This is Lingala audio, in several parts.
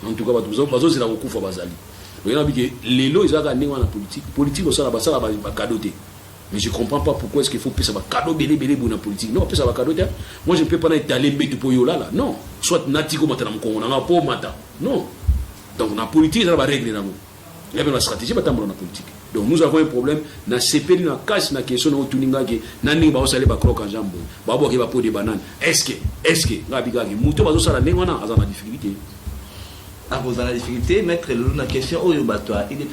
En tout cas bazo c'est la kokufa bazali. Donc il y a que les lois ils ont gagné en politique au sein de ça va cadeau. Mais je ne comprends pas pourquoi est-ce qu'il faut payer ça cadeau belé pour la politique. Non, payer ça cadeau. Moi je ne peux pas étaler mbétu pour yo là. Non, soit natiko mata na mkongo na po mata. Non. Donc la politique ça va régler là. Il y a une stratégie pas dans la politique. Donc nous avons un problème na CPI na casse na question na tuninga ke nani ba osale ba croque en jambe. Ba bo ke ba po de banane. Est-ce que ngabiga ke muto bazo sala ndengwana azana difficulté. À cause de la difficulté, mettre la question au Yobatoi, il est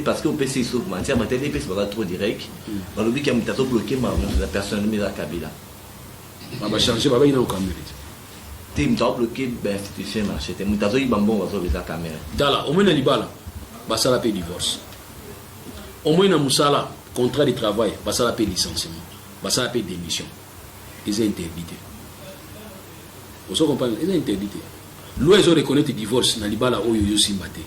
parce que au PC sauf matière, mais il est trop direct. Dans le but qu'il y a un bloqué, la personne mise à Kabila. On va changer, on va y aller en caméra. Tu es bloqué, l'institution marché. Tu es bloqué, bambon, on va sur la caméra. Dala, au moins, il y a ça la paix divorce. Au moins, il y a un contrat de travail, ça la paix licenciement, ça la paix démission. Ils ont interdité. Vous comprenez? Ils ont interdité. Loi ils ont reconnaître divorce na libala oyo yo simbate.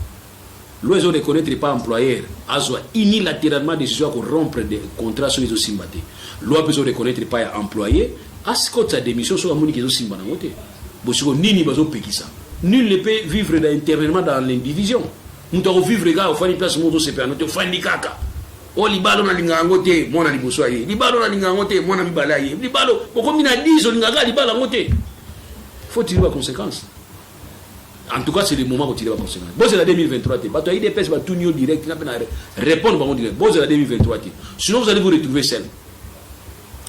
Loi ils ont reconnaître pas employeur azwa unilatéralement décision pour rompre des contrats sur les simbate. Loi ils ont reconnaître pas employé asko sa démission sur amoni kezo simba na ngote. Bosiko nini bazo pekisa. Nul ne peut vivre intérieurement dans l'indivision. Nous devons vivre gars au fani place moto CPA no fandi kaka. O libalo na linga ngote mona liboso aye. Libalo na linga ngote mona mibala aye. Libalo boko mina 10 linga ga libala ngote. Faut tirer les conséquences. En tout cas, c'est le moment pour tirer les conséquences. Bon, c'est la 2023. Bah, tu as des personnes qui sont direct, qui répondent à direct. Bon, c'est la 2023. Sinon, vous allez vous retrouver seul.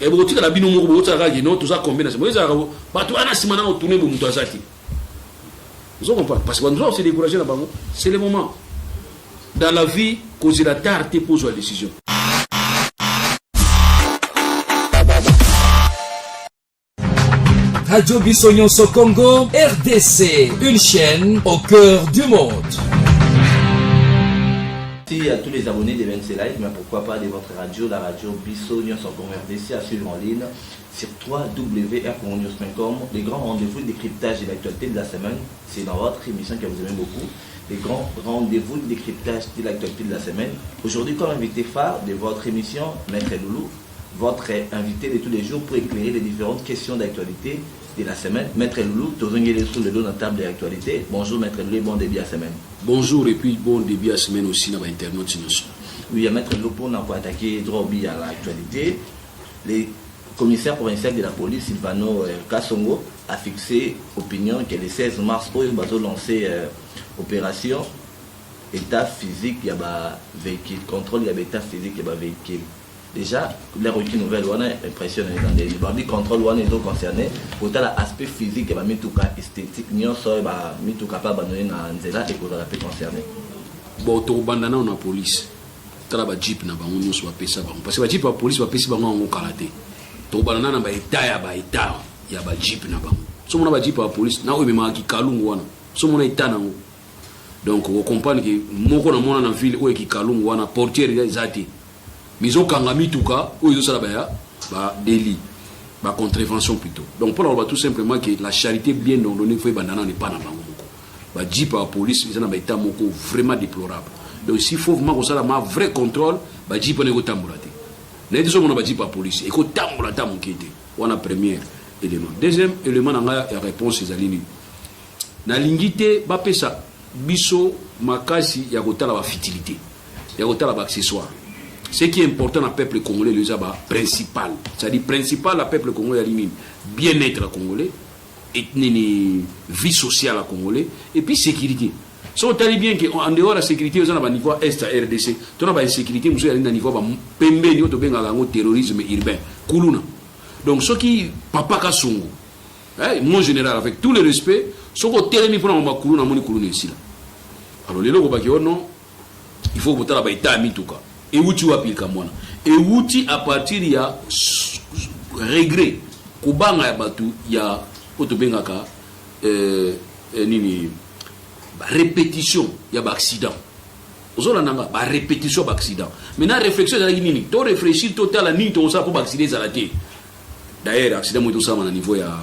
Et vous retirez la binomo, vous retirez tout ça combien de temps. Bah, tu as un simana au tourner pour nous zati. Vous comprenez? Parce que nous avons se décourager là-bas. C'est le moment. Dans la vie, causer la tarte pose la décision. Radio Bissonyonso Congo, RDC, une chaîne au cœur du monde. Merci à tous les abonnés de VNC Live, mais pourquoi pas de votre radio, la radio Bissonyonso Congo RDC, à suivre en ligne sur www.rconnews.com. Les grands rendez-vous de décryptage de l'actualité de la semaine, c'est dans votre émission que vous aimez beaucoup. Les grands rendez-vous de décryptage de l'actualité de la semaine. Aujourd'hui, comme invité phare de votre émission, Maître Loulou, votre invité de tous les jours pour éclairer les différentes questions d'actualité de la semaine. Maître Loulou, tu as sur le dos de la table de l'actualité. bonjour Maître Loulou, bon début à la semaine. Bonjour et puis bon début à la semaine aussi dans l'internet. Oui, à Maître Loulou, pour attaquer droit à l'actualité, le commissaire provincial de la police, Silvano Kassongo, a fixé opinion que le 16 mars, il va lancer opération état physique, il y a véhicule, contrôle, il y a état physique, il y a véhicule. Déjà, les requis nouvelles, on a impressionné dans les bandits contrôle, on est concernés. Autant l'aspect physique, il y a mis tout cas esthétique, il y a mis tout cas pas abandonné dans Nzela et qu'on a pu concerner. Bon, tu as bandana la police. Tu as un jeep, on soit payé parce que le jeep, la police va payer en karaté. Tu as bandana na état, il y a un jeep. Si on a un jeep, la police, na même qui kalungu wana. Si on a état na. Donc, on comprend que moko na mona na ville où qui kalungu wana portier zati. Mais ils ont kangami tout cas, où ils ont ça là délit, contravention plutôt. Donc pour nous tout simplement que la charité bien donnée fait bandana n'est pas dans le dit par la police, ils ont un état vraiment déplorable. Donc s'il faut vraiment que ça un vrai contrôle, dit pas négo tambourate. Les deux hommes on a dit par la police, et que tambourata mon qui était. On a premier élément. Deuxième élément dans la réponse c'est alini. Na lingité ba pesa biso makasi ya kotala ba futilité. Ya kotala ba accessoire. Ce qui est important dans le peuple congolais, le principal. C'est-à-dire principal, le peuple congolais, bien-être congolais, vie sociale congolais, et puis sécurité. Si on dit bien qu'en dehors de la sécurité, on a un niveau est à RDC, on a une sécurité, on a un niveau de terrorisme urbain. Donc, ce qui papa Kassongo, mon général, avec tout le respect, ce qui est terrible pour nous, ici. Alors, les gens qui non, il faut que vous ayez un tout cas. Et où tu as pris comme et où tu à partir il y a regret kubanga ya batu ya otobengaka nini répétition ya ba accident ozola nanga ba répétition ba accident maintenant réflexion za nini to réfléchir total nini to ça pour ba accident za la té d'ailleurs accident mo to ça na niveau ya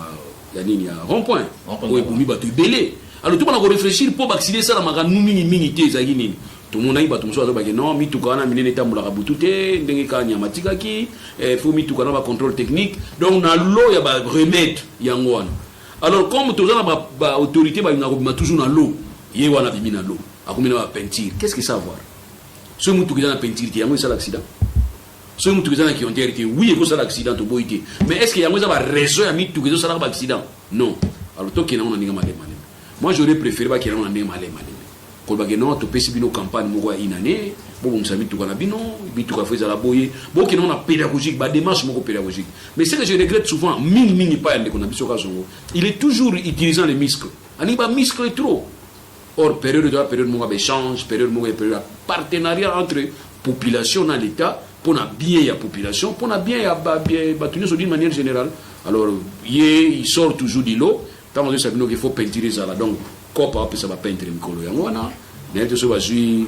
nini ya rond point ou epumi batu belé alors tout le monde réfléchir pour ba accident ça la maka nini té za nini. Tout le monde a dit que non, mitukana minene tambula kabutute, ndenge ka nyamatika ki, faut mitukana ba contrôle technique. Donc na lo ya ba remède yangwana. Alors comme tu as autorité toujours dans l'eau, il y a dans l'eau, à combien de peinture, qu'est-ce que ça va voir? Ce qui est dans la peinture, il y a un accident. Ce qui est dans qui ont été, oui, il y a un accident, mais est-ce qu'il y a un raison à mettre tout ça dans l'accident? Non. Alors toi qui n'as pas de moi j'aurais préféré qu'il y ait un malé. Quand non, tu peux suivre nos campagnes une année, bon, on s'habite tout à bino, bitu à faire la boye, bon, qui n'ont pas pédagogique, bah démarche pédagogique. Mais ce que je regrette souvent, mini pas il est toujours utilisant les muscles. On y va muscler trop. Or période d'échange, période partenariat entre population et l'État pour na bien la population, pour na bien d'une manière générale. Alors il sort toujours de l'eau. Tant que ça il faut peinturer ça là. Donc copa ça va peindre mikolo yangwana. N'était ce va jouer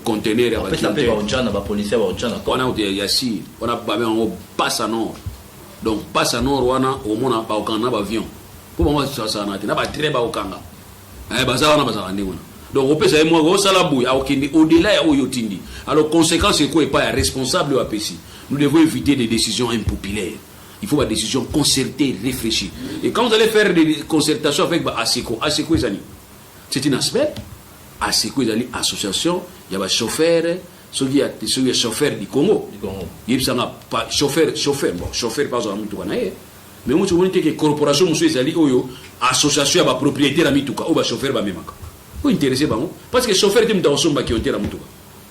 conteneur avec la policier on a yasi, on a pas en passe à nord. Donc passe à nord wana au mona ba okanga ba avion. Pour moi ça na ba très ba okanga. Baza wana baza ndengona. Donc on peut ça moi go sala bouy au-delà ya oyotindi. Alors conséquence c'est quoi pas responsable à PC. Nous devons éviter des décisions impopulaires. Il faut des décisions concertées, réfléchies. Et quand vous allez faire des concertations avec ASECO, c'est un aspect. ASECO, il y a une association, il y a des chauffeurs, il y a des chauffeurs du Congo. Il y a pas chauffeur par exemple, mais moi je veux dire que la corporation, association, propriétaire, ou chauffeur, vous intéressez parce que chauffeur, c'est un chauffeur qui ont été là.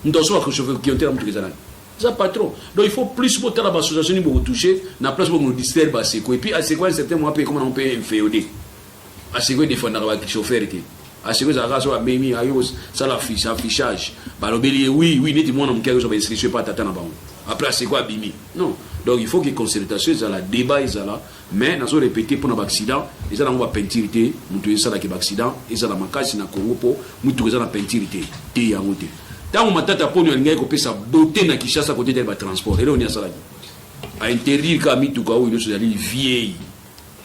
Nous avons un chauffeur qui ont été là. Ça pas trop. Donc il faut plus pour l'association pour toucher, na place pour nous distraire ASECO. Et puis ASECO, un certain moment, comment on peut inféoder. ASECO défendre avec le chauffeur. ASECO, ça a mis ça l'affichage. Oui, net moi on quelque chose inscrit pas tata na bango. Après ASECO abimi. Non. Donc il faut que concertation ça la débat ça là, mais nous répéter pour un accident, et ça on va peinture té, nous ça là qui accident, et ça la makasi na Congo po, nous ça la peinture té ya ngote. Tant on matata pour nous ngai ko pesa beauté na Kinshasa côté de transport et là on y a ça là à interdire kami tout ka où ils sont allés vieilles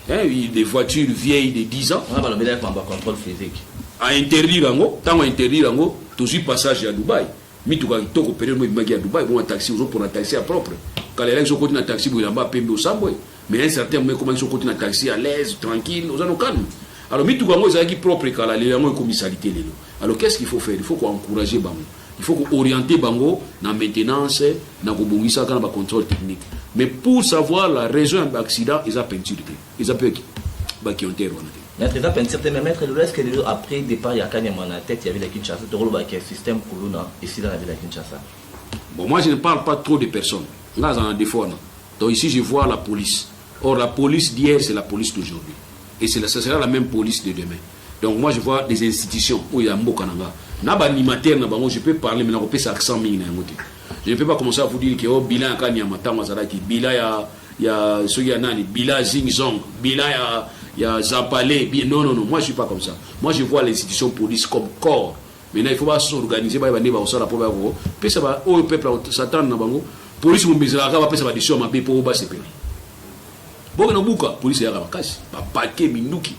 des voitures vieilles de 10 ans on va le mettre en contrôle physique à interdire ngo tant on interdire ngo toujours passage à Dubaï mi tout ka toko période moi à Dubaï bon un taxi aux pour un taxi à propre quand les gens côté na taxi pour là-bas pembe au sambwe mais un certain moment comment ils sont côté na taxi à l'aise tranquille aux calme. Alors mi tout ka ngo ça qui propre quand là les gens commissalité lelo. Alors qu'est-ce qu'il faut faire? Il faut encourager bango. Il faut orienter bango dans la maintenance, dans le contrôle technique. Mais pour savoir la raison de l'accident, ils ont peinture. Ils ont peinture. Ils ont peinture. Mais maître, est-ce que après le départ, il y a quand même en tête, il y avait la Kinshasa, il y a un système Kuluna ici dans la ville de Kinshasa. Bon, moi je ne parle pas trop de personnes. Là, il y a des fois. Donc ici, je vois la police. Or, la police d'hier, c'est la police d'aujourd'hui. Et ce sera la même police de demain. Donc moi je vois des institutions où il y a Mbokananga. Je peux parler, mais je peux accent. Je ne peux pas commencer à vous dire que bilan bilan bilan Zingzong, bilan Zapalé. Non, moi je ne suis pas comme ça. Moi je vois l'institution police comme corps. Maintenant il faut pas s'organiser, il faut que le peuple s'attend. Police va faire des choses pour basepeli. Bon, police est à la casse, paquet minouki.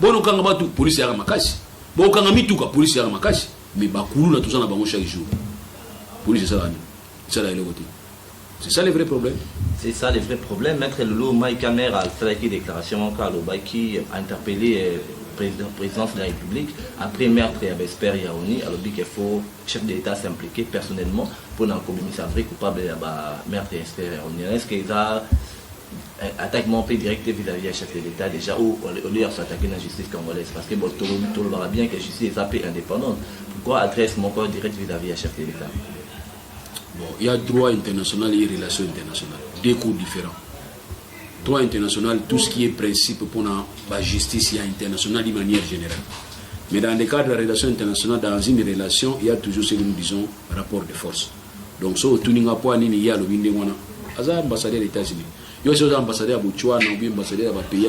Bon, quand on a tout, police est à la casse. Bon, quand on a mis tout, police est à la casse. Mais Bakoulou, on a tout ça dans chaque jour. Police, c'est ça. C'est ça le vrai problème. C'est ça le vrai problème. Maître Lolo Maïkamer a fait une déclaration qui a interpellé le président de la République après meurtre à Vesper Yaouni. Alors qu'il faut le chef d'État s'impliquer personnellement pour un commissaire coupable de meurtre à Vesper Yaouni. Est-ce qu'il a attaquement fait direct vis-à-vis du chef de l'État déjà ou au lieu de s'attaquer dans la justice congolaise parce que tout le monde verra bien que la justice est indépendante. Pourquoi adresse mon corps direct vis-à-vis du chef de l'État? Bon, il y a droit international et relations internationales, deux cours différents. Droit international, tout ce qui est principe pour la justice internationale de manière générale. Mais dans le cadre de la relation internationale, dans une relation, il y a toujours ce que nous disons rapport de force. Donc, si tout le monde il y a le Windéwana, il y a l'ambassadeur des États-Unis. Il y a des ambassadeurs à Botswana, ou ambassadeurs à pays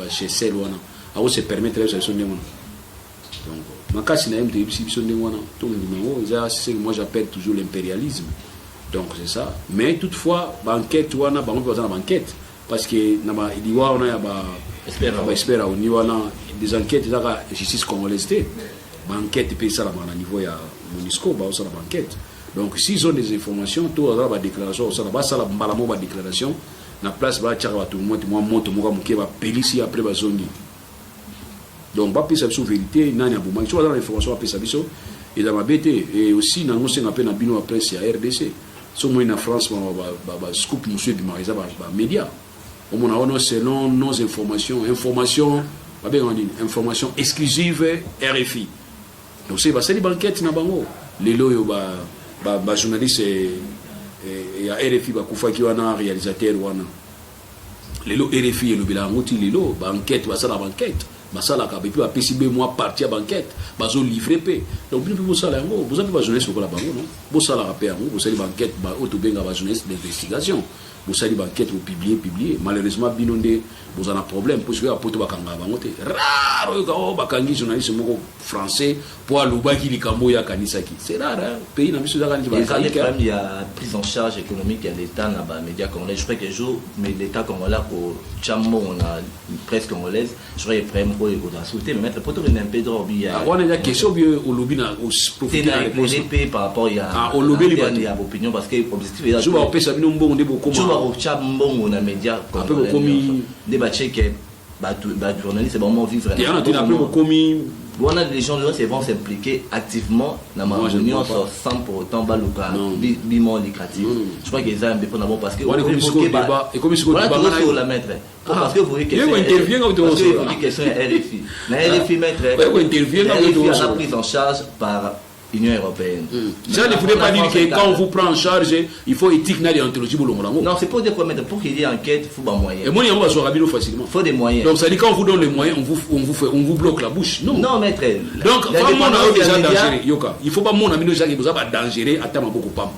chez Selwana. On se permet de faire ça. Donc, ma casse n'a pas c'est moi j'appelle toujours l'impérialisme. Donc c'est ça. Mais toutefois, banquette, on a besoin de banquette. Parce que il y a des enquêtes de la justice congolaise. Banquette, puis ça à niveau de MONUSCO, ça la banquette. Donc s'ils ont des informations, tout la déclaration, ça la déclaration, na place ba tchaka ba tout le monde moi moto moka muke ba pelisi après ba zongi donc ba pesa biso vérité nani abuma so dans l'information ba pesa biso et dans ma BT et aussi na ngosenga pe na bino après c'est à RDC so moi na France ba scoop monsieur bi mariza ba média au mona ono selon nos informations information exclusive RFI donc c'est ba sali banquette na bango lelo yo ba journaliste et ya RFI ba kufaki wana réalisateur wana lelo RFI elobela ngoti lelo ba enquête ba sala banquette basala ka puis ba PCB moi partie à banquette bazo livrer pe donc bien pour ça là vous avez pas journaliste ko la bango non bo sala ka pe ngo vous sali banquette ba auto benga ba journaliste d'investigation vous sali banquette vous publier malheureusement binonde vous en a problème parce que apoto bakanga bango te rare yo ba kangi journaliste moko français pour aluba ki likambo ya kanisa ki c'est rare pays na biso da kanji ba il y a prise en charge économique de l'état na ba médias congolais je crois que jour mais l'état congolais pour chambo on a presse congolaise je crois vraiment pour la sauter mais mettre pour tout un peu trop bien on a question bien au lobby na au profiter les par rapport il y a au lobby il y a opinion parce que objectif je vois pesa bino mbongo ndebo koma au chambongo na médias congolais débattre que bah journaliste c'est vraiment vivre on a des gens qui vont s'impliquer activement dans ma réunion sans pour autant baluka bimon lucratif je crois qu'ils ont un peu parce que on est comme si voilà tout la mettre parce que vous voyez que c'est question RFI mais RFI mettre RFI a prise en charge par Union européenne. Ça ne voulait pas dire que quand on vous prend en charge, il faut éthique et anthologie pour l'homme. Non, c'est pour dire pour qu'il y ait enquête, il faut des moyens. Et moi, il y a facilement. Il faut des moyens. Donc ça dit quand on vous donne les moyens, on vous bloque la bouche. Non. Non, maître. Donc, vraiment, on a déjà dangereux. Yoka, il ne faut pas mon ami déjà qui vous a pas dangereux à temps beaucoup pas.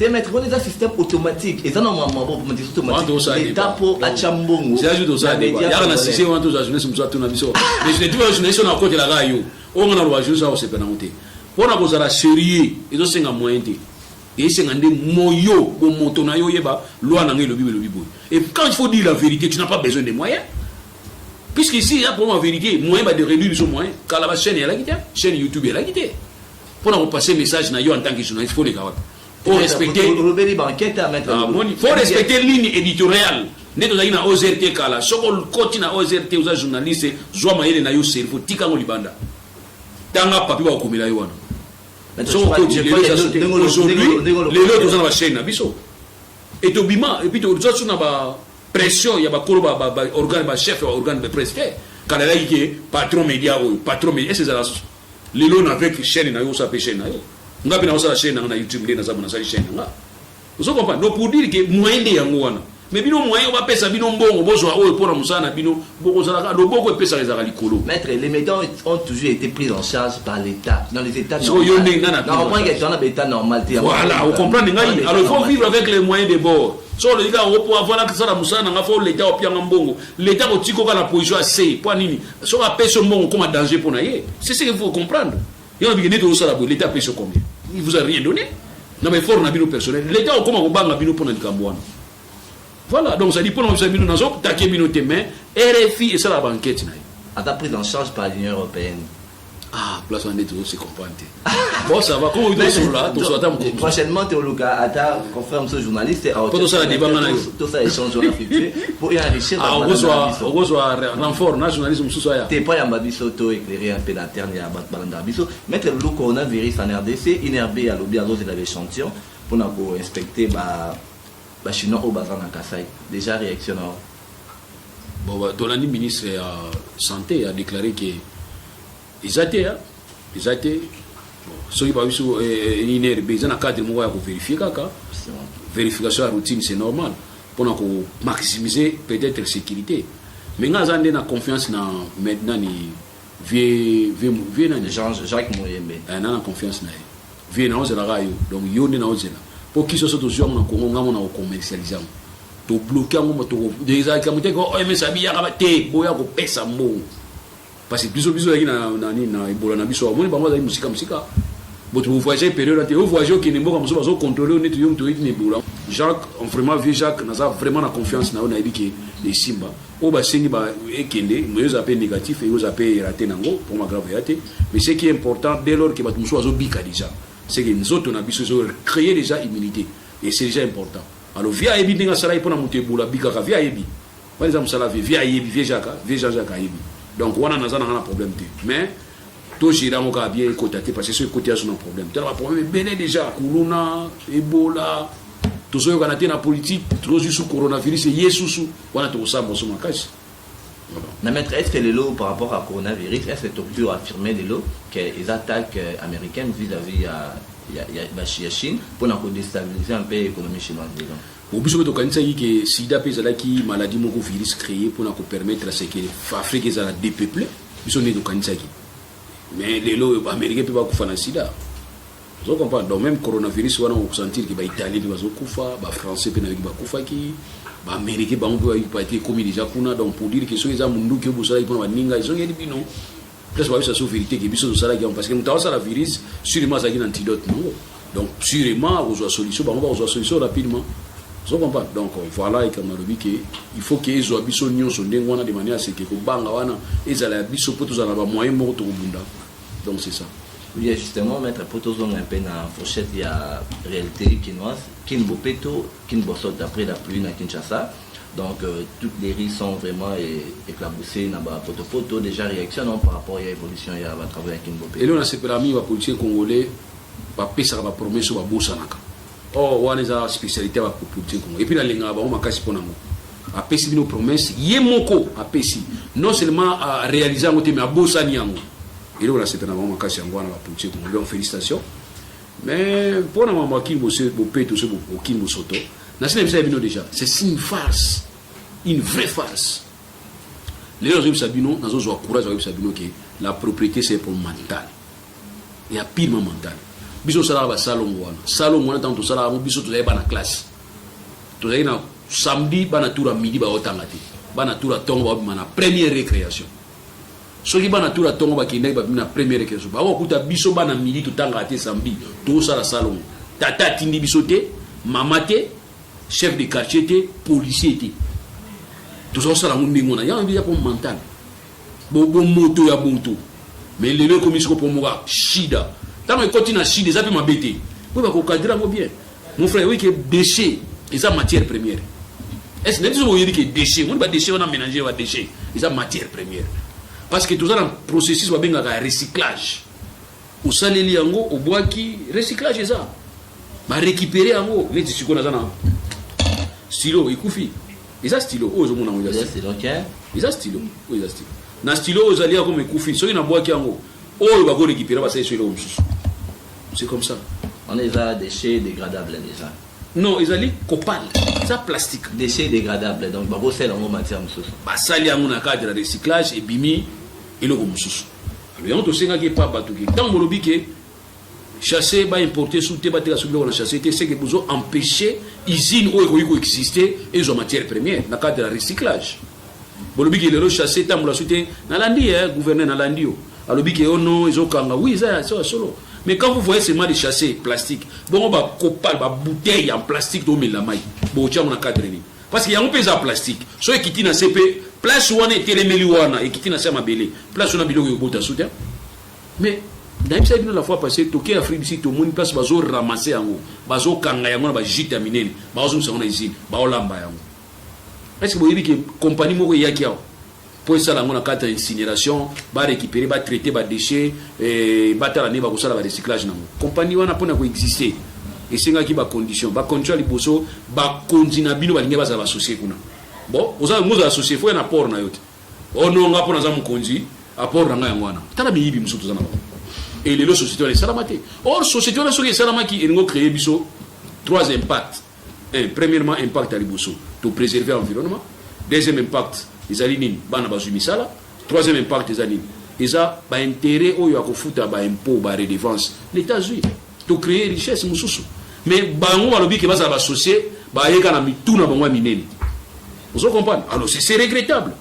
Mettre on a un système automatique et ça normalement bon pour dire automatique l'état pour à chambongo c'est ajoute ça il y a un assisté on a tous ajouté sur tout na biso mais je dis toujours je na côté la rayo on a le jour ça c'est penauté on a besoin de sérieux et donc c'est un moyen et c'est un moyo au monton ayo yeba loi na ngelo bibo et quand il faut dire la vérité tu n'as pas besoin de moyens puisque ici il y a pour la vérité moyen de réduire son moyen quand la chaîne est là chaîne YouTube est là pour nous passer message na yo en tant que journaliste faut les gars faut respecter ligne éditoriale neto zaki na OZRT kala soko koti na OZRT uza journaliste zwa mayele na yo cerveau tika ngo libanda tanga papi ba komela yo wana soko koti aujourd'hui les autres ont la chaîne na biso et tobima et puis to zo na ba pression ya ba kolo ba organe ba chef organe de presse kala la yike patron média c'est ça les lots avec chaîne na yo ça pe chaîne na yo ngapi na osala chaîne na YouTube ndena za na sali chaîne nga vous comprenez donc pour dire que moyen de yango wana mais bino moyen va pesa bino mbongo bozwa oyo pona musana bino boko zala do boko pesa les likolo maître les médias ont toujours été pris en charge par l'état dans les états normaux non point que dans l'état normal voilà vous comprenez ngai alors il faut vivre avec les moyens de bord so le gars on peut avoir que ça la musana nga faut l'état opianga mbongo l'état otiko ka la position assez pour nini so a pesa mbongo comme danger pour naie c'est ce qu'il faut comprendre. L'État paye sur combien? Il vous a rien donné. Non mais fort na bino personnel. L'État au comment banga bino pour n'ikambouana. Voilà donc ça dit pour nous bino nazo taquer bino tes mains RFI et ça la banquette na. A ta prise en charge par l'Union européenne. Ah, place on est tout c'est comprendre. Bon ça va comment vous sont là, tout ça prochainement tu au cas à ta confrère ce journaliste pour tout ça débat tout ça échange on a fait pour y enrichir on reçoit renfort na journalisme sous ça. T'es pas ya mabiso to éclairer un peu la dernière balanda biso mettre le coronavirus en RDC INRB à lobby à dose de l'échantillon pour na ko inspecter ba chinois au bazar na Kasai déjà réaction. Bon Tolani ministre de la santé a déclaré que ils étaient ceux qui parlent sur l'INRB ils ont un cadre pour vérifier kaka vérification à routine c'est normal pour maximiser peut-être la sécurité mais nous avons une confiance dans maintenant vieux Jacques Mouyembe on a confiance dans vieux na ozela rayo donc yo na ozela pour qui soit toujours na Congo ngamo na commercialiser to bloquer ngamo to déjà comme te ko OMS abia ka te boya ko pesa mbongo parce que biso yaki na ebola na biso amoni bango azali musika boto vous voyagez période te vous voyagez qui ne mboka muso bazo contrôler on to yaki na ebola Jacques on vraiment vu Jacques naza vraiment na confiance na on a dit que les simba o ba sengi ba ekende moyo za pe négatif et yo za pe raté nango pour ma grave yate mais ce qui est important dès lors que bato muso bazo bika déjà c'est que nous autres on a biso créer déjà immunité et c'est déjà important alors via yebi ndinga sala ipona mutebola bikaka via yebi waliza musala via yebi via Jacques yebi donc wana nazana na problème te mais to jira ngo ka bien côté parce que ce côté a son problème tu as problème bene déjà kuluna ebola to so kana te na politique trop sous coronavirus yesusu wana to sa moso makashi. Mais maître, est-ce que les lots par rapport à coronavirus, est-ce que tu peux affirmer les lots que les attaques américaines vis-à-vis la Chine pour déstabiliser un peu l'économie chinoise? Au bout de ce que sida pèse là qui maladie moko virus créé pour nous permettre à ce que l'Afrique est la dépeuplée, ils sont nés de Kansaki. Mais les lots américains peuvent pas faire sida. Vous comprenez? Donc même coronavirus, on va sentir que les Italiens vont kufa, les Français vont kufa qui. Les Américains vont être commis déjà donc pour dire que ceux qui ont mundu que vous savez pour ninga ils ont dit non presque pas ça sur vérité que biso ça là parce que nous avons ça la virus sûrement ça qui un antidote non donc sûrement vous avez solution on va solution rapidement vous comprenez donc voilà et comme on dit que il faut que ils ont biso nyon so ndengo na de manière à ce que ko banga wana ezala biso pour tous ala ba moyen moko to bunda donc c'est ça. Oui, justement, maître, pour tous un peu dans la fourchette, il y a réalité quinoise, Kinbopeto, Kinbosot après la pluie à Kinshasa. Donc, toutes les risques sont vraiment éclaboussées dans la photo. Déjà, réaction par rapport à l'évolution, il y a un travail à Kinbopeto. Et là, on a séparé les policiers congolais, ça va promettre sur la bourse. Oh, on a une spécialité pour les policiers congolais. Et puis, là, on a cassé pour nous. Après, si nos promesses, Yemoko, après, non seulement à réaliser un côté, mais à bourse. Et là, c'est un moment cassé en la politique, donc félicitations. Mais pour nous, on a tout ce qui nous soto. Déjà, c'est une farce, une vraie farce. Les gens Sabino, nous avons courage avec Sabino que la propriété c'est pour mental. Il y a pire mental. Biso sala ba salon wana tant to sala mo biso to za ba na classe. To za na samedi ba na tour à midi ba otangati. Ba na tour à tongo ba na première récréation. Ceux qui bana tour à tongo ba kinde ba na première récréation. Ba okuta biso ba na midi to tanga te samedi to sala salon. Tata tindi biso te, mama te, chef de quartier te, policier te. Tout ça sala mundi ngona ya mbia pour mental. Bo moto ya bonto. Mais les deux commissions pour moi shida. Tant que continue à chier, ça peut m'embêter. Oui, bah, cadrer bien. Mon frère, oui, que déchets, c'est ça matière première. Est-ce que vous voyez que déchets, on va déchets, on a mélangé les déchets, c'est ça matière première. Parce que tout ça dans le processus, on va bien un recyclage. Au salé liango, au bois qui recyclage c'est ça. Ma récupérer en haut, les tissus qu'on a dans stylo, il koufi. Et ça stylo, oh, je m'en envoie ça. Et ça stylo, oui, ça stylo. Dans stylo, aux alliés comme koufi, ceux qui n'ont bois qui en haut, oh, il va récupérer, parce que c'est là. C'est comme ça. On a des déchets dégradables déjà. Non, ils allaient copal. Ça plastique. Déchets dégradables. Donc, bah, c'est en matière de bah, ça, il y a un cadre de recyclage et bimi et le moussous. Alors, on sait qu'il pas bateau. Tant que que chasser, bah, importer, sous tes bâtiments, sous le chasser, c'est que vous empêcher usines où exister et ils ont matière première dans le cadre de recyclage. Bon, le but le chasser, tant que la soutien, dans l'andi, gouverneur dans l'andi. Alors, le but oh non, ils ont kanga. Oui, ça, c'est solo. Mais quand vous voyez seulement des chassés plastiques, bon, on va copal, on va bouteille en plastique, on met la maille. Bon, tiens, on a cadre. Parce qu'il y a un peu de plastique. Soit qui tient CP, place où on est téléméliouana et qui tient à ma belle, place où on a bilou au bout de soutien. Mais, dans la fois passée, tout Afrique ici, tout le monde place, bazo ramasser en haut, bazo kanga yango, ba jita minene, bazo s'en usine, ba olamba yango. Est-ce que vous voyez que compagnie moko yakiao? Pour ça, on a quatre incinération, va récupérer, va traiter, va déchets, va taler, va faire le recyclage. La compagnie on a pas exister. Et c'est là qui va condition, va contrôler les bossos, va continuer à bien, va associer. Bon, vous avez nous associer, faut un apport na yote. Oh non, on a pas dans un conduit, apport na ngwana. Tala mi yibi musutu zana. Et les sociétés les salamate. Or société on a soki salamaki et nous créer biso trois impacts. Premièrement, impact à liboso, pour préserver l'environnement. Deuxième impact, les alinines, bana bazumisala. Troisième impact, les alinines. Ils ont intérêt au yako futa ba impôt, ba redevance. L'État-Unis, pour créer richesse, mususu. Mais bango alobi que basa associé, ba yeka na mituna bango minene. Vous comprenez? Alors c'est regrettable.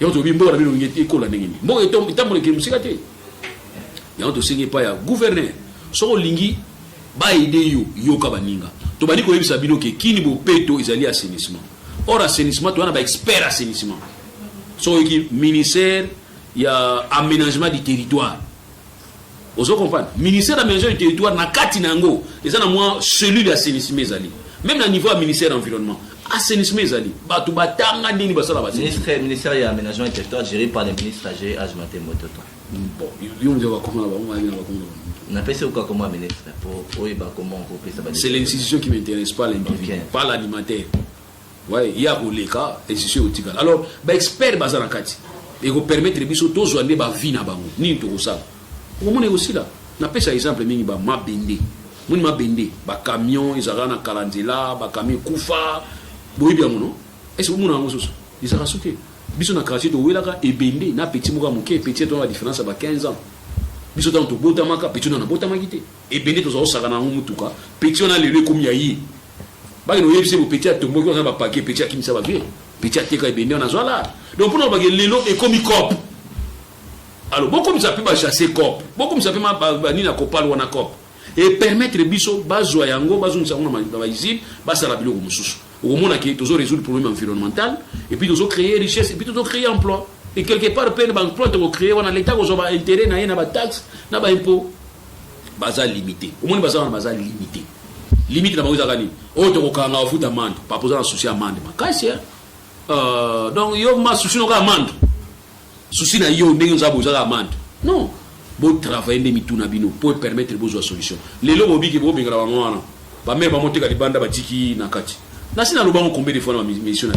Et on te dit bon, on est école n'engini. Bon, et tom, itambo le kemusikate. Et on te signe pas ya gouverneur. So lingi ba ide yo kabaninga. To bani ko yebisa bino ke kini bo peto izali assainissement. Or assainissement, tu as un expert assainissement. So qui ministère il y a aménagement du territoire. Vous comprenez? Ministère d'aménagement du territoire na kati nango, ils ont moi cellule d'assainissement ezali. même na niveau ya ministère environnement assainissement ezali bato batanga nini basala ministère ya aménagement et territoire géré par le ministre âgé Ajmate Mototo. Bon yo ndio bakoma ba na pesa quoi comment ministre pour comment on peut ça. C'est l'institution qui m'intéresse, pas l'individu, pas l'animateur. Ouais, il y a les cas institution otikala. Alors ba expert bazana kati et vous permettre biso to zoande ba vie na bango ni to ça. Comment on est aussi là. Na pesa exemple mingi ba mabende. Muni mabende ba camion izara na kalanzela ba camion kufa boyi bien non. Est-ce que muna ngoso izara soute. Biso na quartier to welaka e bende na petit moka moke petit to la différence ba 15 ans. Biso dans to botamaka petit na botamaki te. E bende to zo saka na mutuka petit na lele comme yayi. Ba no yebise bo petit atombo ko na ba paquet petit akimisa ba vie. Petit ateka e bende na zo là. Donc pour nous ba lelo e comme cop. Alors beaucoup ça peut ba chasser cop. Beaucoup ça peut ba ni na copal wana cop. Et permettre biso bazwa yango bazunisa ngona ba izib ba sala biloko mususu. Au moment qui toujours résoudre le problème environnemental et puis toujours créer richesse et puis toujours créer emploi et quelque part peine emploi de créer on a l'état qu'on va intérêt na ba taxe na ba impôt bazal limité au moins bazal limité limite na baza gani o to ko kanga futa mande pas poser un souci amende makasi donc yo ma souci no ka amende souci na yo ndenge za boza amende non bon travailler de mituna bino pour permettre besoin solution les lobo biki bo bingala wana ba mère ba monter ka libanda ba tiki na kati na sina lobango combien de fois na mission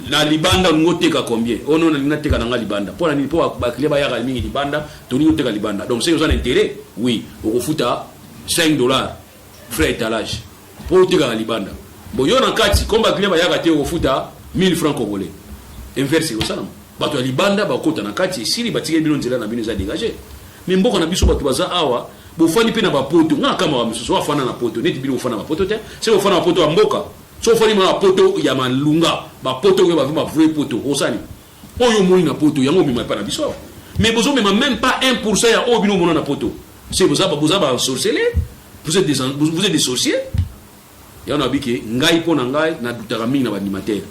na libanda ngoteka combien ono na linateka na libanda pour nini pour ba client ba ya mingi libanda to ni ngoteka libanda donc c'est un intérêt oui au futa $5 frais étalage pour teka libanda bon yo na kati comme ba client ba ya te au futa 1000 francs congolais inverse au salam ba to libanda ba kota na kati siri ba tige bino nzela na bino za dégager mais mboko na biso ba to baza awa bo fani pe na ba poto nga kama wa miso wa fana na poto neti bino fana ba poto te c'est fana ba poto wa mboka so fani ma poto ya malunga ba poto ke ba vrai poto osani oyo moni na poto yango mi ma pa na biso mais bozo même pas 1% ya obino mona na poto c'est vous ba sorceller vous êtes des sorciers ya na biki ngai pona ngai na dutaka mingi na ba animateur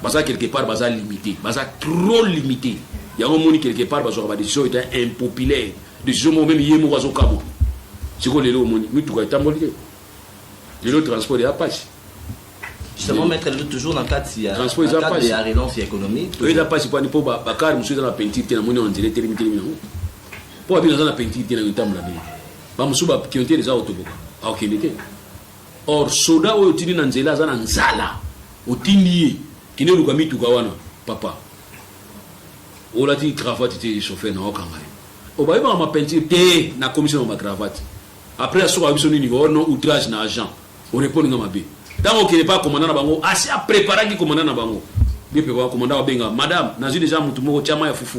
baza quelque part baza limité baza trop limité yango moni quelque part bazo ba décision était impopulaire décision mo même yemo bazo kabo siko lelo moni mituka etamboli le transport ya passe. Justement, mettre toujours dans le cadre de la relance économique. Oui, la passe pour pas car monsieur dans la peinture, dans mon on dirait terminé. Pour bien dans la peinture, dans le temps là. Ba musuba qui ont été les autos. Ah OK, était. Or soda o tini na nzela za na nzala. Otindi qui ne luka mitu kawana papa. O la ti cravate te chauffeur na okanga. O ba ba ma peinture te na commission ma cravate. Après la soba biso ni niveau non outrage na agent. On répond ngama be. Tant qu'il n'est pas commandant na bango assez à préparer qui commandant na bango bien peut voir commandant benga madame nazi déjà mutu moko chama ya fufu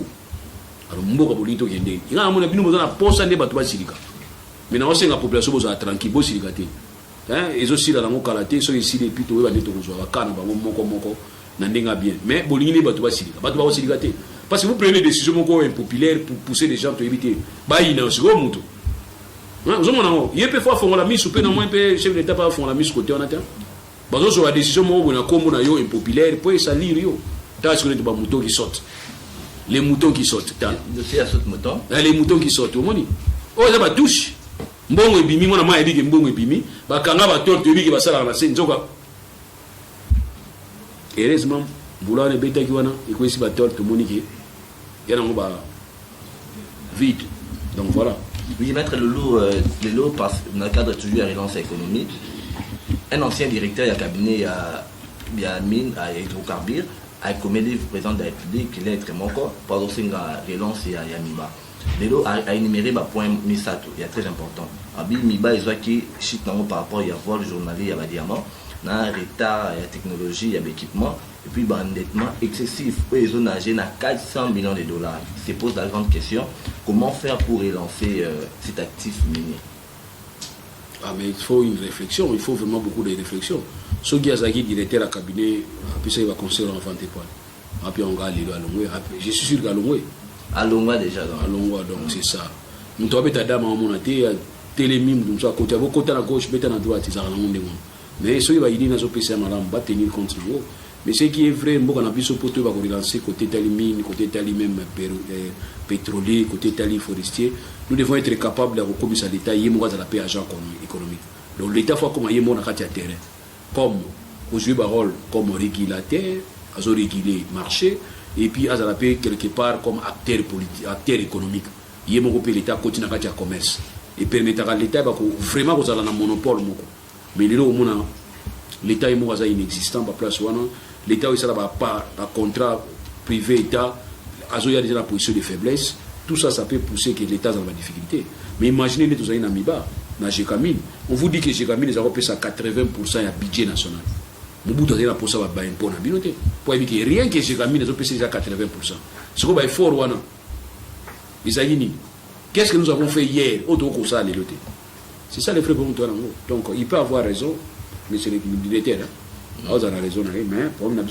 alors mboka bolito kende ina mona bino bozana posa nde batu basilika mais na osenga population boza tranquille bo silika te hein ezo sila na ngokala te so ici depuis to ba ndeto kozwa kana bango moko na ndenga bien mais bolingi batu basilika batu ba silika te parce que vous prenez des décisions moko impopulaires pour pousser les gens à éviter ba ina osiko mutu hein zo mona ngo yepe fois fongola misu pe na moins pe chef d'état pas fongola misu côté on attend bazo sur la décision mo na kombo na yo impopulaire pour salir yo ta sur les moutons qui sortent les moutons qui sortent c'est à ce mouton les moutons qui sortent moni oh ça ba touche mbongo ebimi mona ma ebiki mbongo ebimi ba kanga ba torte ebiki ba sala na senzoka heureusement boulane beta ki wana ikoisi ba torte moni ki yana ngo ba vide donc voilà oui mettre le lot parce dans le cadre toujours la relance économique. Un ancien directeur du cabinet à mine à hydrocarbures a commédé le président de la République qui est très manquant par aussi la relance à Yamiba. Lelo a énuméré ma point Misato, il est très important. Abi Miba ils voient qui chute par rapport à voir le journalier il y a des diamants, na retard il y a technologie, il y a l'équipement et puis endettement excessif. Ils ont nagé à 400 millions de dollars. Se pose la grande question, comment faire pour relancer cet actif minier? Ah mais il faut une réflexion, il faut vraiment beaucoup de réflexion. Ce qui a zaki directeur à cabinet, puis ça il va conseiller en vente quoi. Après on va aller à Longwe, je suis sûr qu'à Longwe. À Longwe déjà. À Longwe donc c'est ça. Nous t'avons ta dame à mon athée, télémime donc ça côté à la gauche, bête à la droite, ça va monde. Mais ce qui va aider dans ce PC madame va tenir compte de vous. Mais ce qui est vrai, on a vu ce poteau va relancer côté talimine, côté talimème pétrolier, côté tali forestier. Nous devons être capables de recommencer à l'État, il y a la paix agent économique. Donc l'État faut comment il y a mon terrain. comme jouer un rôle comme régulateur, à réguler le marché, et puis à quelque part comme acteur politique, acteur économique. Il y a l'État continue à faire commerce et permettra à l'État vraiment de faire un monopole. Mais l'État est inexistant, l'État est un contrat privé-État, il y a déjà la position de faiblesse. Tout ça, ça peut pousser que l'État dans la difficulté. Mais imaginez les deux années dans Miba, dans Gécamine. On vous dit que Gécamine, ils ont payé 80% du budget national. Mon bout de pour ça, va impôt na binoté. Pour éviter rien que Gécamine, ils ont payé 80%. Ce qu'on va fort, wana. Qu'est-ce que nous avons fait hier? C'est ça les frères pour nous. Donc, il peut avoir raison, mais c'est le militaire. Il a raison, mais pour nous,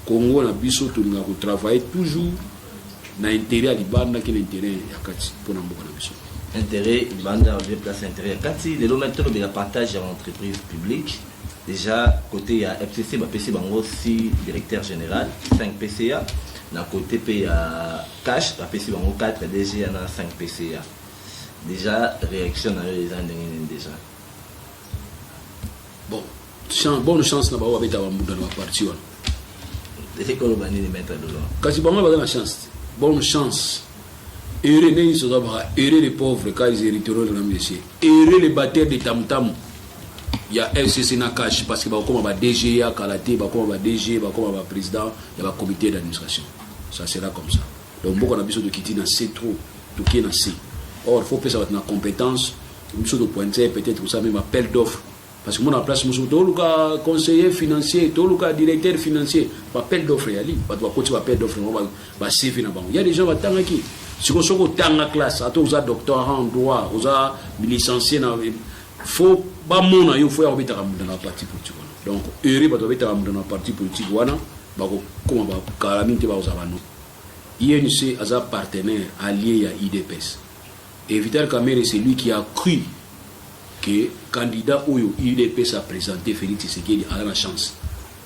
Congo, on a travaillé toujours. L'intérêt du banda qui l'intérêt yakati pour n'importe quoi. Intérêt banda on place intérêt yakati. Les lots maintenant de la partage à l'entreprise publique. Déjà côté il y a FCC, PC bango aussi directeur général 5 PCA. D'un côté il y a cash, PC bango 4 DG il y a 5 PCA. Déjà réaction dans les années déjà. Bon, bonne chance na ba avec ta dans la partie. C'est quoi le bani de mettre dedans. Kasi bango ba la chance. Bonne chance. Heureux les pauvres quand ils hériteront de la monsieur. Heureux les batteurs de tam-tam. Il y a FCC na cash parce que comme va DG à Kalaté, comme va DG, comme va président, il y a un comité d'administration. Ça sera comme ça. Donc beaucoup on a besoin de quitter dans C trop, tout qui est dans C. Or il faut penser à notre compétence, une chose de pointer peut-être ça même appel d'offres. Parce que moi, en place, je suis conseiller financier, tout le directeur financier, appel d'offres, il y a des gens qui sont qui si vous êtes en classe, vous êtes doctorat en droit, vous êtes licencié, il faut pas mon il faut être dans la partie politique. Donc, heureux dans la partie politique, comment INC est un partenaire allié à IDPS. Et Vital Kamerhe, c'est lui qui a cru que le candidat où l'UDPS a présenté Félix Tshisekedi a la chance.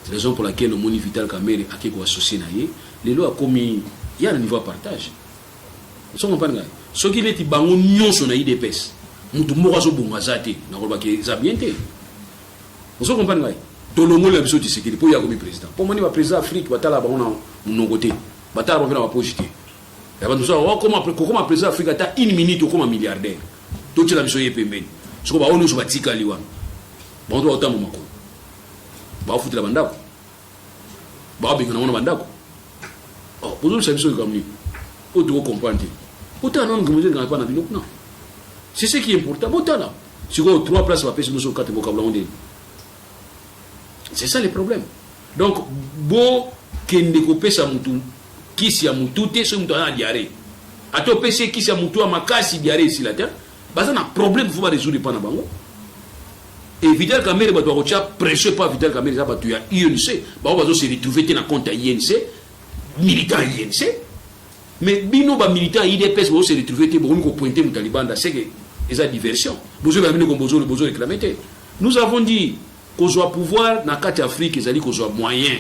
C'est la raison pour laquelle le moni Vital Kamerhe a été associé à lui. Les lois commis, il y a un niveau de partage. Vous comprenez? Ce qui est dit, il y a un UDPS. Nous avons bien été. Vous comprenez? Tout le monde a besoin de Tshisekedi pour y avoir président. Pour moi, le président d'Afrique, il y a un côté. Il y a un positif. Comment le président d'Afrique a une minute comme un milliardaire. Tout le monde a besoin. Ce qu'on va on nous batika liwan bon to autant momako ba futi la bandako ba binga na bandako oh pour nous c'est ça comme lui pour tout comprendre autant non que nous pas na bino non c'est ce qui est important autant là si on 3 places va passer nous sur 4 vocabulaire c'est ça le problème donc bo kende ko pesa mutu kisi ya mutu te so mutu na diarrhée ato pesa kisi ya mutu a makasi diarrhée ici là terre. Parce qu'on a un problème, il faut résoudre pas dans et Vital Kamerhe doit avoir prêché pas Vital Kamerhe, ça tu as INC, on va se retrouver dans le compte INC, militant INC, mais bino ba militant IDPS va se retrouver pour pointer le Taliban, c'est que c'est la diversion. Vous avez besoin réclamer. Nous avons dit qu'on soit pouvoir dans la carte Afrique, c'est-à-dire qu'on soit moyen,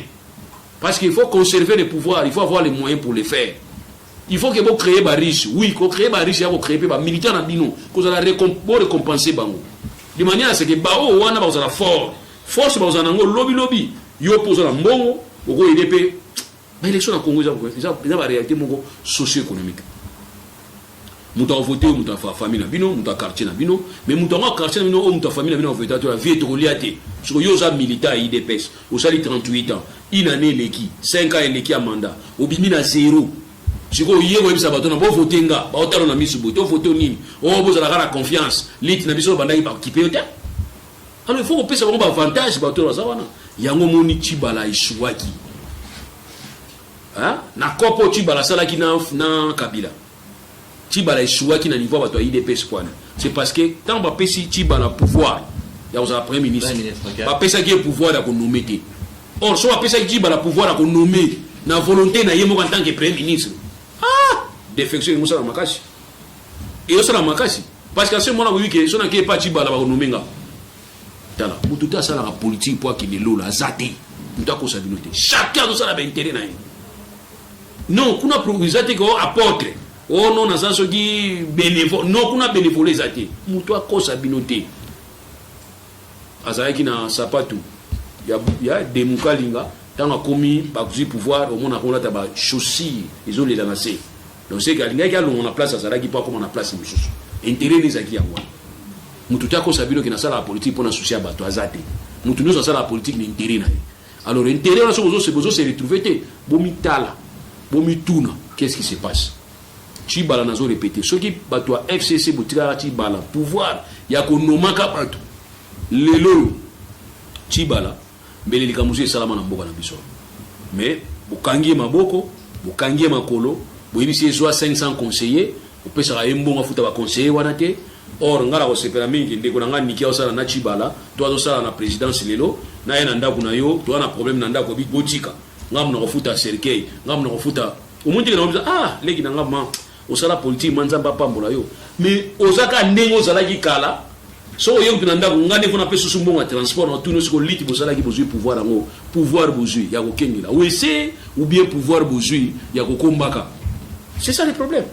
parce qu'il faut conserver le pouvoir, il faut avoir les moyens pour le faire. Il faut que vous créez des riches. Oui, vous créez des riches, vous créez des militants dans le que vous allez récompenser. De manière à ce que vous avez la force. Force, vous avez lobby. Vous avez un bon, vous avez des élections en Congo, ils ont une réalité socio-économique. Nous avons voté, nous avons fait famille, nous avons quartier, mais nous avons quartier, nous avons famille, nous avons voté, nous avons vie étroliate. Sur les militants IDPS, vous avez 38 ans, une année l'équipe, 5 ans l'équipe à mandat, au bimina 0. Si vous avez voté, vous avez voté, vous avez la confiance, l'élite n'a pas de alors il faut que vous ayez un avantage. Il y a un monde qui est chouaki. Na kopo Chibala salaki na Kabila. Chibala chouaki na niveau de IDPS. C'est parce que tant que pesi Chibala pouvoir, il y a un premier ministre. Pas pesa qui est pouvoir à nommer. Or soit pesa qui Chibala pouvoir à nommer na volonté na yemo en tant que premier ministre. Défection de Moussa Makashi. Et ça la Makashi. Parce qu'à ce moment-là, vous voyez que ce n'est pas Chibala va nommer. Tala, tout ça la politique pour qu'il est là, la zati. Chacun de ça a intérêt. Non, qu'on a provisé que apôtre. Oh non, on a ça qui bénévole. Non, qu'on a bénévolé zati. Moutou a cause à binoté. azalaki na sapatu ya demukalinga tanga komi bakuzi pouvoir au mona kolata ba chaussure izolela na se donc c'est que alinga ki alonga na place azalaki pas comme na place mususu intérêt les aki yango mutu tako sabino ki na sala politique pour na soucier bato azate mutu nous sala politique ni intérêt na alors intérêt na so se besoin se retrouver te bomitala bomituna qu'est-ce qui se passe Chibala nazo répéter ce qui bato FCC botika Chibala pouvoir ya ko nomaka bato lelo Chibala mbele likamuzi salama na mboka na biso mais bokangie maboko bokangie makolo boyebisi ezwa 500 conseillers opesa embonga futa ba conseiller wana te or ngala ko sepela mingi ndeko na ngani kia osala na Chibala to azosala na présidence lelo na yena ndako na yo to ana problème na ndako botika ngam na kofuta cercueil ngam na kofuta omundi na legi na ngama osala politique manzamba pambola yo mais ozaka ndengo zalaki kala so yo tunanda ngane fona peso sumbonga transport na tuno siko liti bozala ki bozui pouvoir ngo pouvoir bozui ya kokengela ou essayer ou bien pouvoir bozui ya kokombaka c'est ça le problème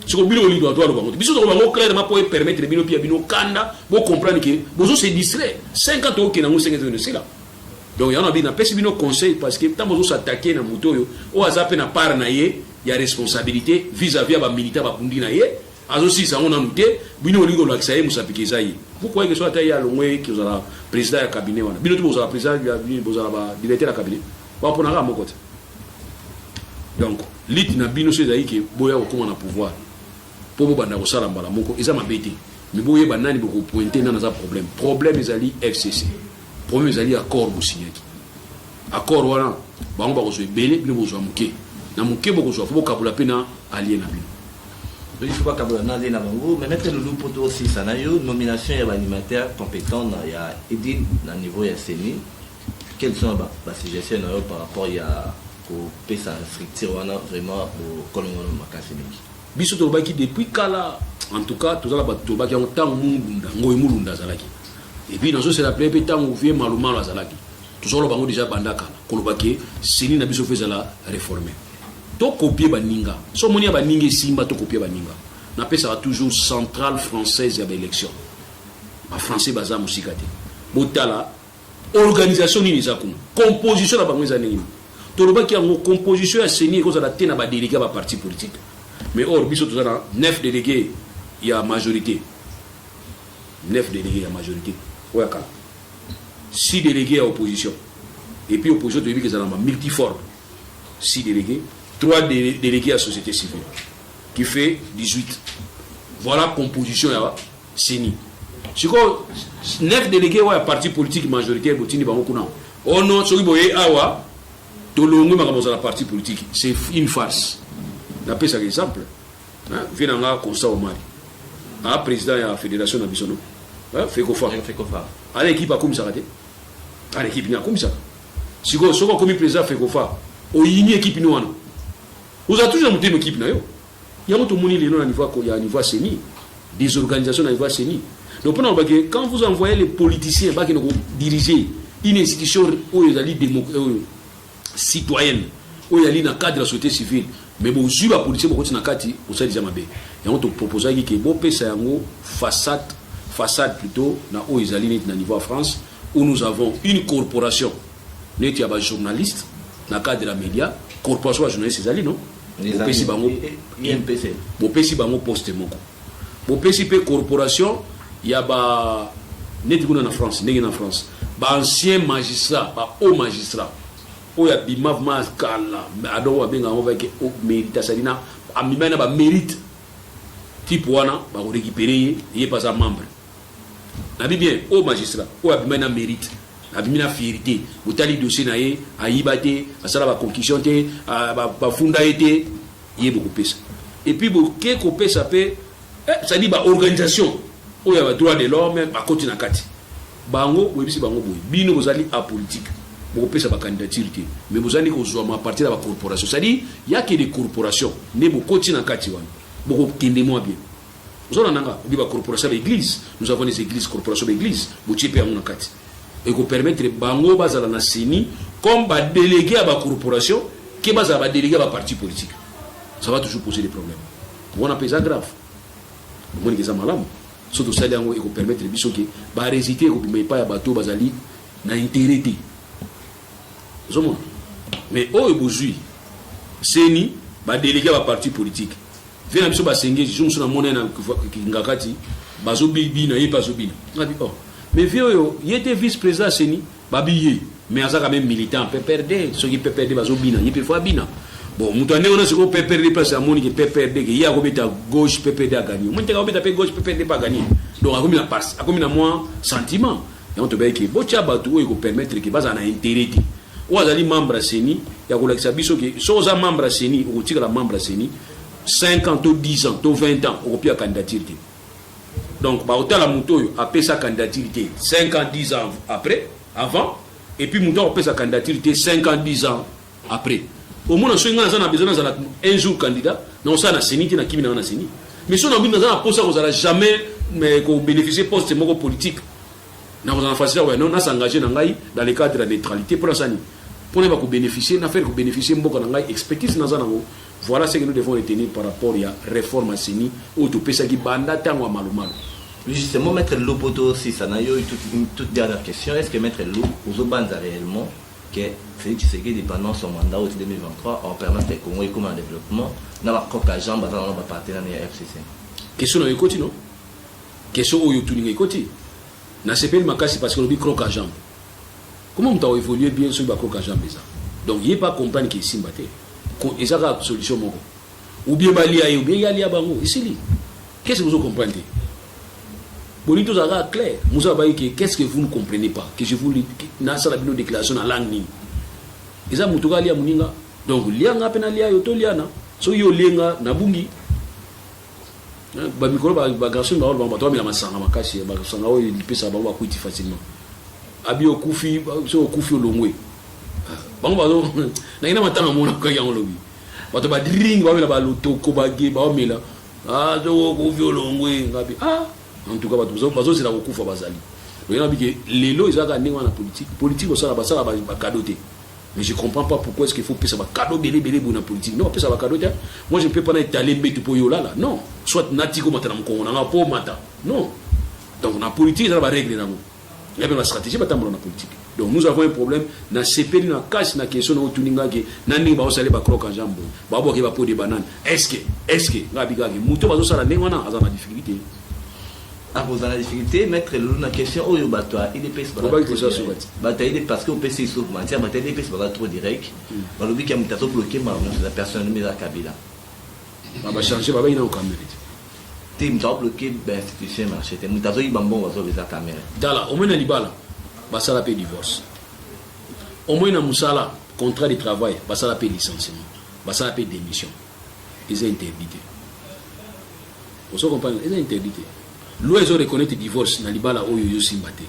siko bino li doit bango biso to bango clairement pour permettre bino pia bino kanda bo comprendre que bozo se distraire 50 ans que na ngo 50 c'est là donc yana bina pesi bino conseil parce que tant bozo s'attaquer na moto yo o azape na par na ye ya responsabilité vis-à-vis ba militaire ba kundi na ye azosi ça on a noté bino lingo la xaye musapikeza yi pourquoi que soit ya longwe ki ozala président ya cabinet wana bino to bozala président ya bino bozala ba directeur ya cabinet ba pona ka mokote donc lit na bino se zayi ke boya ko na pouvoir po bo banda ko sala mbala moko eza mabeti mais boye banani boko pointer na za problème ezali FCC problème ezali accord bosinyaki accord wana bango ba ko so belé bino bozwa muke na muke boko so fo kabula pena allié na bino. Il faut pas qu'à mais mettre le loup pour aussi ça n'a eu nomination et animateur compétent il y a Edine dans niveau il y a CENI quelles sont les suggestions par rapport il y a au pesa structure on a vraiment au colonel Makassimiki biso to baki depuis kala en tout cas tout ça ba to baki en temps mulunda ngoy mulunda zalaki et puis dans ce c'est la plein temps où vient maluma la zalaki tout ça lo bango déjà bandaka ko baki CENI na biso fezala réformer to copier baninga so moni ya baninga simba to copier baninga na pesa toujours centrale française ya ba élection ba français baza musikate botala organisation ni zakum composition na bangweza nini to loba ki yango composition ya CENI ko za la tena ba délégué ba parti politique mais or biso to za 9 délégués ya majorité 9 délégués ya majorité oyaka 6 délégués à opposition et puis opposition to yebi que za na multiforme 6 délégués 3 délégués à la société civile, qui fait 18. Voilà la composition de CENI. Si 9 délégués à parti politique majoritaire, oh non, ce qui est awa, tout le monde est la parti politique. C'est une farce. On appelle ça exemple. Viens dans le constat au Mali. Un président de la fédération de Bissono. Fekofa. À l'équipe, comme ça. À l'équipe, il y a comme ça. Si vous avez comme président Fekofa, il y a une équipe noire. Vous avez toujours monté une équipe. Il y a un niveau CENI, des organisations à niveau CENI. Donc, quand vous envoyez les politiciens qui diriger une institution où il y a des citoyennes, où il y a un cadre de la société civile, mais vous avez des policiers qui sont dans le et on te propose que vous façade plutôt dans le niveau de France, où nous avons une corporation, nous avons des journalistes, dans le cadre de la média, corporation de journalistes, non? Bopesi bango INPC bopesi bango poste moko bopesi pe corporation ya ba neti kuna na France ndenge na France ba ancien magistrat ba haut magistrat oya bimav maskala ado wa benga on va que au mérite salina amimana ba mérite type wana ba ko récupérer yé pas sa membre na bien haut magistrat oya bimana mérite abimina fierté botali dossier na ye ayibate asala ba concussion te ba funda été yé beaucoup pesa et puis boké ko pesa pe ça dit ba organisation o ya ba droit de l'homme ba continue kati bango webisi bango boy bino bozali a politique boko pesa ba candidature te mais bozali ko zwa ma partir de la corporation ça dit il y a que des corporations ne bo continue kati wana boko kende moi bien ozona nanga bi ba corporation d'église nous avons des églises corporations d'église bo tiepe amuna kati et qu'on permettre bango bazala na CENI comme ba délégué à la corporation qui bazala ba délégué à la parti politique ça va toujours poser des problèmes on appelle ça grave on dit que ça malam surtout ça yango et ko permettre biso que ba résister ko mais pas ya bateau bazali na intérêt té zomona mais o ebozui seni ba délégué ba parti politique vient biso ba sengé jour sur na monena ngakati bazo bibi na yepa zo bina ngabi oh mais vieux il était vice-président seni babiye mais ça quand même militant peut perdre ceux qui peut perdre bazo bina il peut faire bina bon mutane on a ce qu'on peut perdre place à moni qui peut perdre que il y a comme ta gauche peut perdre à gagner moi t'as comme ta gauche peut perdre pas gagner donc à comme la passe à comme la moins sentiment et on te dit que bocha batou et ko permettre que base na intérêt ou azali membre seni ya ko lakisa biso que so za membre seni ou tira la membre seni 50 ou 10 ans ou 20 ans ou puis à candidature donc ba hôtel la moto après sa candidature 5 ans 10 ans après avant et puis moto après sa candidature 5 ans 10 ans après au moins on a besoin un jour candidat non ça na seni na kimi na seni mais si on a besoin de poste ça jamais mais qu'on bénéficie poste moko politique na on a facile ouais non na s'engager dans le cadre de la neutralité pour ça pour ne pas bénéficier na faire que bénéficier mboka na expertise na zanango voilà ce que nous devons retenir par rapport à réforme à seni ou tout pesa qui banda tango malumalo. Justement, Maître Lopoto aussi, ça n'a eu une toute dernière question. Est-ce que Maître Lou, aux Obanza réellement, que Félix Tshisekedi pendant son mandat au 2023 en permettre le Congo et comme un développement, n'a pas encore qu'à jambe dans notre partenaire de la FCC? Question de côté, non? Question où tu n'es côté. N'a pas le macassi parce que l'on dit croque à jambe. Comment on a évolué bien sur le croque à jambe? Donc, il n'y a pas comprendre qu'il est simbaté. Et ça, c'est la solution. Ou bien, ou bien, il y a Bango. Ici, qu'est-ce que vous comprenez? Bonito Zara clair. Moussa Baye, qu'est-ce que vous ne comprenez pas? Que je vous lis, n'a pas la déclaration en langue. Et ça, Moutoga Lia Mouninga. Donc, Lianga Penalia, Yoto Liana. So yo Lianga, Nabungi. Bamikolo, Bagarson, Bato, mais la Massanga Makasi, Bagasanga, il peut savoir quoi facilement. Abio Koufi, so Koufi au Longwe. Bon, n'a pas tant à mon accueillant lobby. Bato Badring, Bamela Loto, Kobagi, Bamela. Ah, so Koufi au Longwe. Ah, en tout cas, bazo c'est la Koufa Bazali. Il y a que les lois, ils ont gagné dans la politique. Politique, ça va cadoter. Mais je ne comprends pas pourquoi est-ce qu'il faut payer ça cadeau belé pour la politique. Non, payer ça cadeau. Moi, je ne peux pas étaler bête pour yola là. Non. Soit natiko matana mkongo, on a pas mata. Non. Donc, la politique, ça va régler. Il y a bien la stratégie, dans la politique. Donc, nous avons un problème. Dans ces pays, dans la casse, dans la question de l'autuninga, nani va saler ba croque en jambe, ba boire ba pot de banane. Est-ce que, Gabiga, mouto va ça la néwana, à la difficulté. À vous dans la difficulté, mettre la question au Yobatoi, il est parce que au PC sur matière, il est trop direct. Dans le but qu'il y a un bloqué, la personne mise à Kabila. On va changer, on va y aller au caméra. Tu m'as bloqué l'institution marché. Tu m'as dit bambon va sauver la caméra. Dala, au moins Libala, ça la paie divorce. Au moins na Moussala, contrat de travail, ça la paie licenciement, ça la paie démission. Ils sont interdités. Vous comprenez? Ils sont interdités. Loi ils ont reconnaître divorce na libala oyo yo simbate.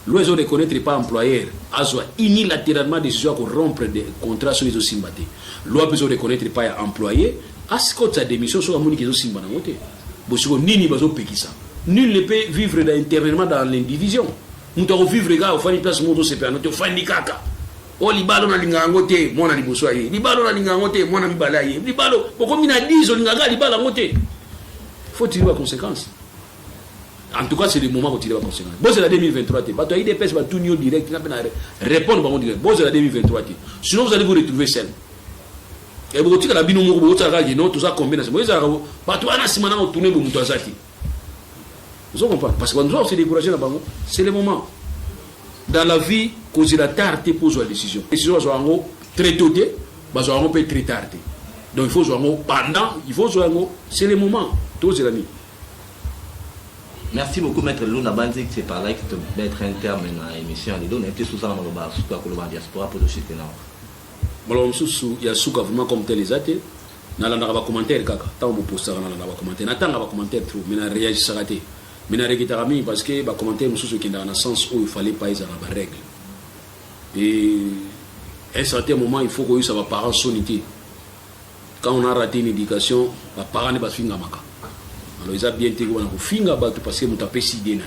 Loi ils ont reconnaître pas employeur azwa unilatéralement décision pour rompre des contrats sur les simbate. Loi ils ont reconnaître pas employé asko sa démission sur amoni ki zo simbana ngote. Bosiko nini bazo pekisa. Nul ne peut vivre intérieurement dans l'indivision. Muto vivre ga ofani place moto se pano to fani kaka. O libalo na linga ngote mona liboso aye. Libalo na linga ngote mona mibala aye. Libalo poko mina 10 linga ga libala ngote. Faut tirer les conséquences. En tout cas, c'est le moment où tirer les conséquences. Bon, c'est la 2023. Bah, tu as des personnes qui vont tout direct, répondre au direct. Bon, c'est la 2023. Sinon, vous allez vous retrouver seul. Et vous dites que la binomo, vous avez tout ça combien de temps. Bah, tu as un simana au tourner, vous avez vous comprenez? Parce que quand nous avons découragé là-bas, c'est le moment. Dans la vie, quand il a tardé pour la décision. Les décisions sont très tôt, sont très tardées. Donc, il faut jouer pendant, il faut jouer c'est le moment. Tous les amis. Merci beaucoup, Maître Luna Banzik. C'est par là que tu peux mettre un terme à l'émission. On a été sous ça dans le bar, sous la diaspora pour le chiter. Il y a sous vraiment comme tel les athées. Dans le commentaire, tant que vous postez dans le commentaire, n'attends pas commentaire trop, mais on réagit ça raté. Mais on réagit parce que les commentaires sont qui dans le sens où il fallait pas y avoir des règles. Et à un certain moment, il faut que ça va parents soniter. Quand on a raté une éducation, les parents ne vont pas finir. Alors ils ont bien été finga batu parce que muta pesi dena.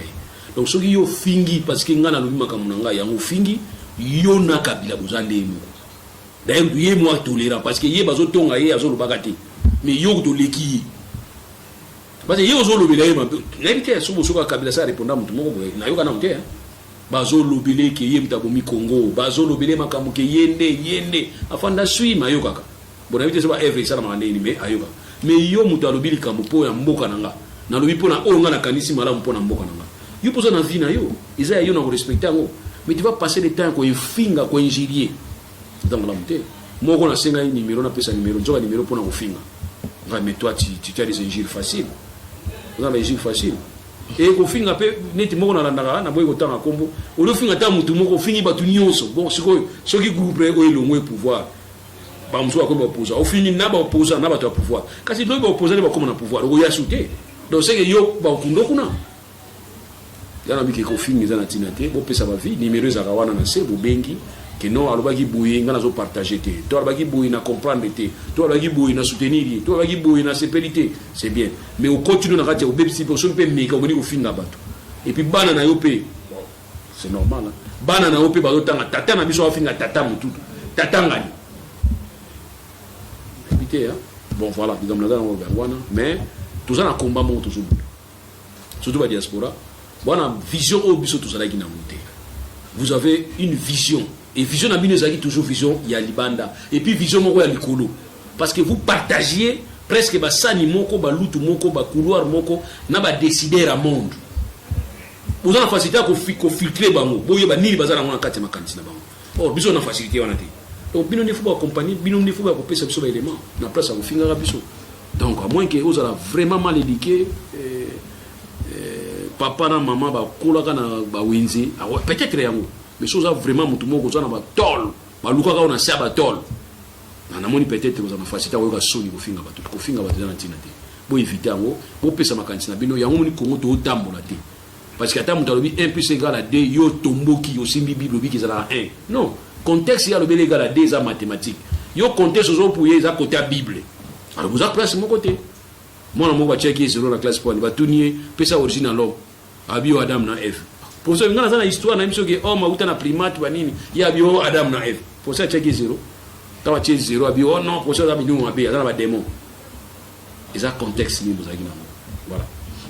Donc ceux qui yo fingi parce que ngana lobima kamunanga ya ngo fingi yo na kabila buzande mu. D'ailleurs yé moi tolérant parce que yé bazo tonga yé azo lobakati. Mais yo to leki. parce que yo zo lobela ye mabe n'habite so bosoka kabila ça répondre mutu moko boye na yoka na mute bazo lobele ke ye mta bomi Congo bazo lobele makambo ke yende afanda sui mayoka ka bon n'habite so ba every ça na mandeni mais ayoka mais yo mutu alobili kambo po ya mboka nanga na lobi po na oyo nga na kanisi malamu po na mboka nanga yo poza na vie na yo eza yo na ko respecter ngo mais tu vas passer le temps ko infinga ko injurier dans la mute moko na senga numéro na pesa numéro nzoka numéro po na ko finga mais toi tu as des injures faciles vous avez des injures faciles et ko finga pe neti moko na landaka na boye ko tanga kombo o lo finga ta mutu moko fingi batu nyonso bon siko soki groupe o elongwe pouvoir ba mso ko ba posa o fingi na ba posa na ba to pouvoir kasi do ba posa ba comme na pouvoir o ya souté donc c'est que yo ba kundo kuna yana biki ko fingi za na tinate bo pesa ba vie numéro za kawana na se bo bengi que non alobaki boye ngana zo partager te to alobaki boye na comprendre te to alobaki boye na soutenir to alobaki boye na sécurité c'est bien mais au continue na kati au bebsi pour so pe meka boni ko finga bato et puis bana na yo pe c'est normal hein? Bana na yo pe ba zo tanga tata na biso afinga tata mututu tata ngani éviter hein bon voilà comme la dans Ghana mais tout ça na combat mo tout surtout la diaspora bona vision au biso tout ça là qui na monter vous avez une vision. Et vision na bino ezaki toujours vision ya libanda. Et puis vision moko ya likolo. Parce que vous partagiez presque ba sani moko ba lutu moko ba couloir moko na ba décider à monde. Vous avez facilité ko filtrer bango. Boye ba nini bazana ngona kati makanisi na bango. Oh biso na facilité wana te. Donc bino ne faut pas accompagner, bino ne faut pas pesa biso ba élément na place à vous finga biso. Donc à moins que vous allez vraiment mal éduqué papa na maman ba kolaka na ba wenze peut-être yango mais chose vraiment mutu moko zana ba tol ba lukaka ona sia ba tol na moni peut-être vous en facilité ko ka soni ko finga ba na tina te bo éviter yango bo pesa makanisi na bino yango moni Congo to tambola te parce que ata mutu alobi 1 + 2 yo tomboki yo simbi bible bi ki zala 1 non contexte ya lobele égale à 2 za mathématique yo contexte zo pour yeza côté bible alors vous avez place mon côté moi na mo ba checker 0 na classe point ba tunier pesa origine l'homme abio Adam na Eve pour ça ngana sana histoire na miso ke homme auta na primate ba nini ya bio Adam na Eve pour ça checker 0 tawa checker 0 abio non pour ça abino mabe za ba démon et ça contexte ni bozaki na voilà.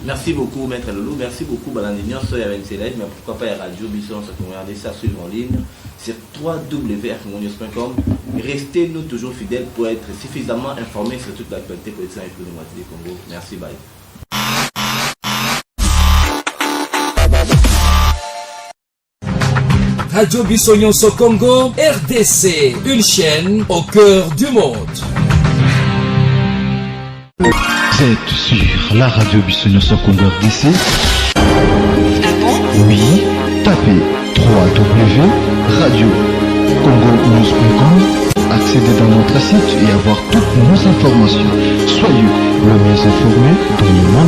Merci beaucoup Maître Lolo, merci beaucoup Balandinion sur la 27 mais pourquoi pas la radio Bisson ça qu'on regarder ça sur en ligne sur www.radionios.com. Restez nous toujours fidèles pour être suffisamment informés sur toute l'actualité politique et économique du Congo. Merci, bye. Radio Bissonyonso Congo, RDC, une chaîne au cœur du monde. Vous êtes sur la radio Bissonyonso Congo RDC. Oui, tapez www.radiocongonews.com, accédez dans notre site et avoir toutes nos informations. Soyez le mieux informés dans le monde.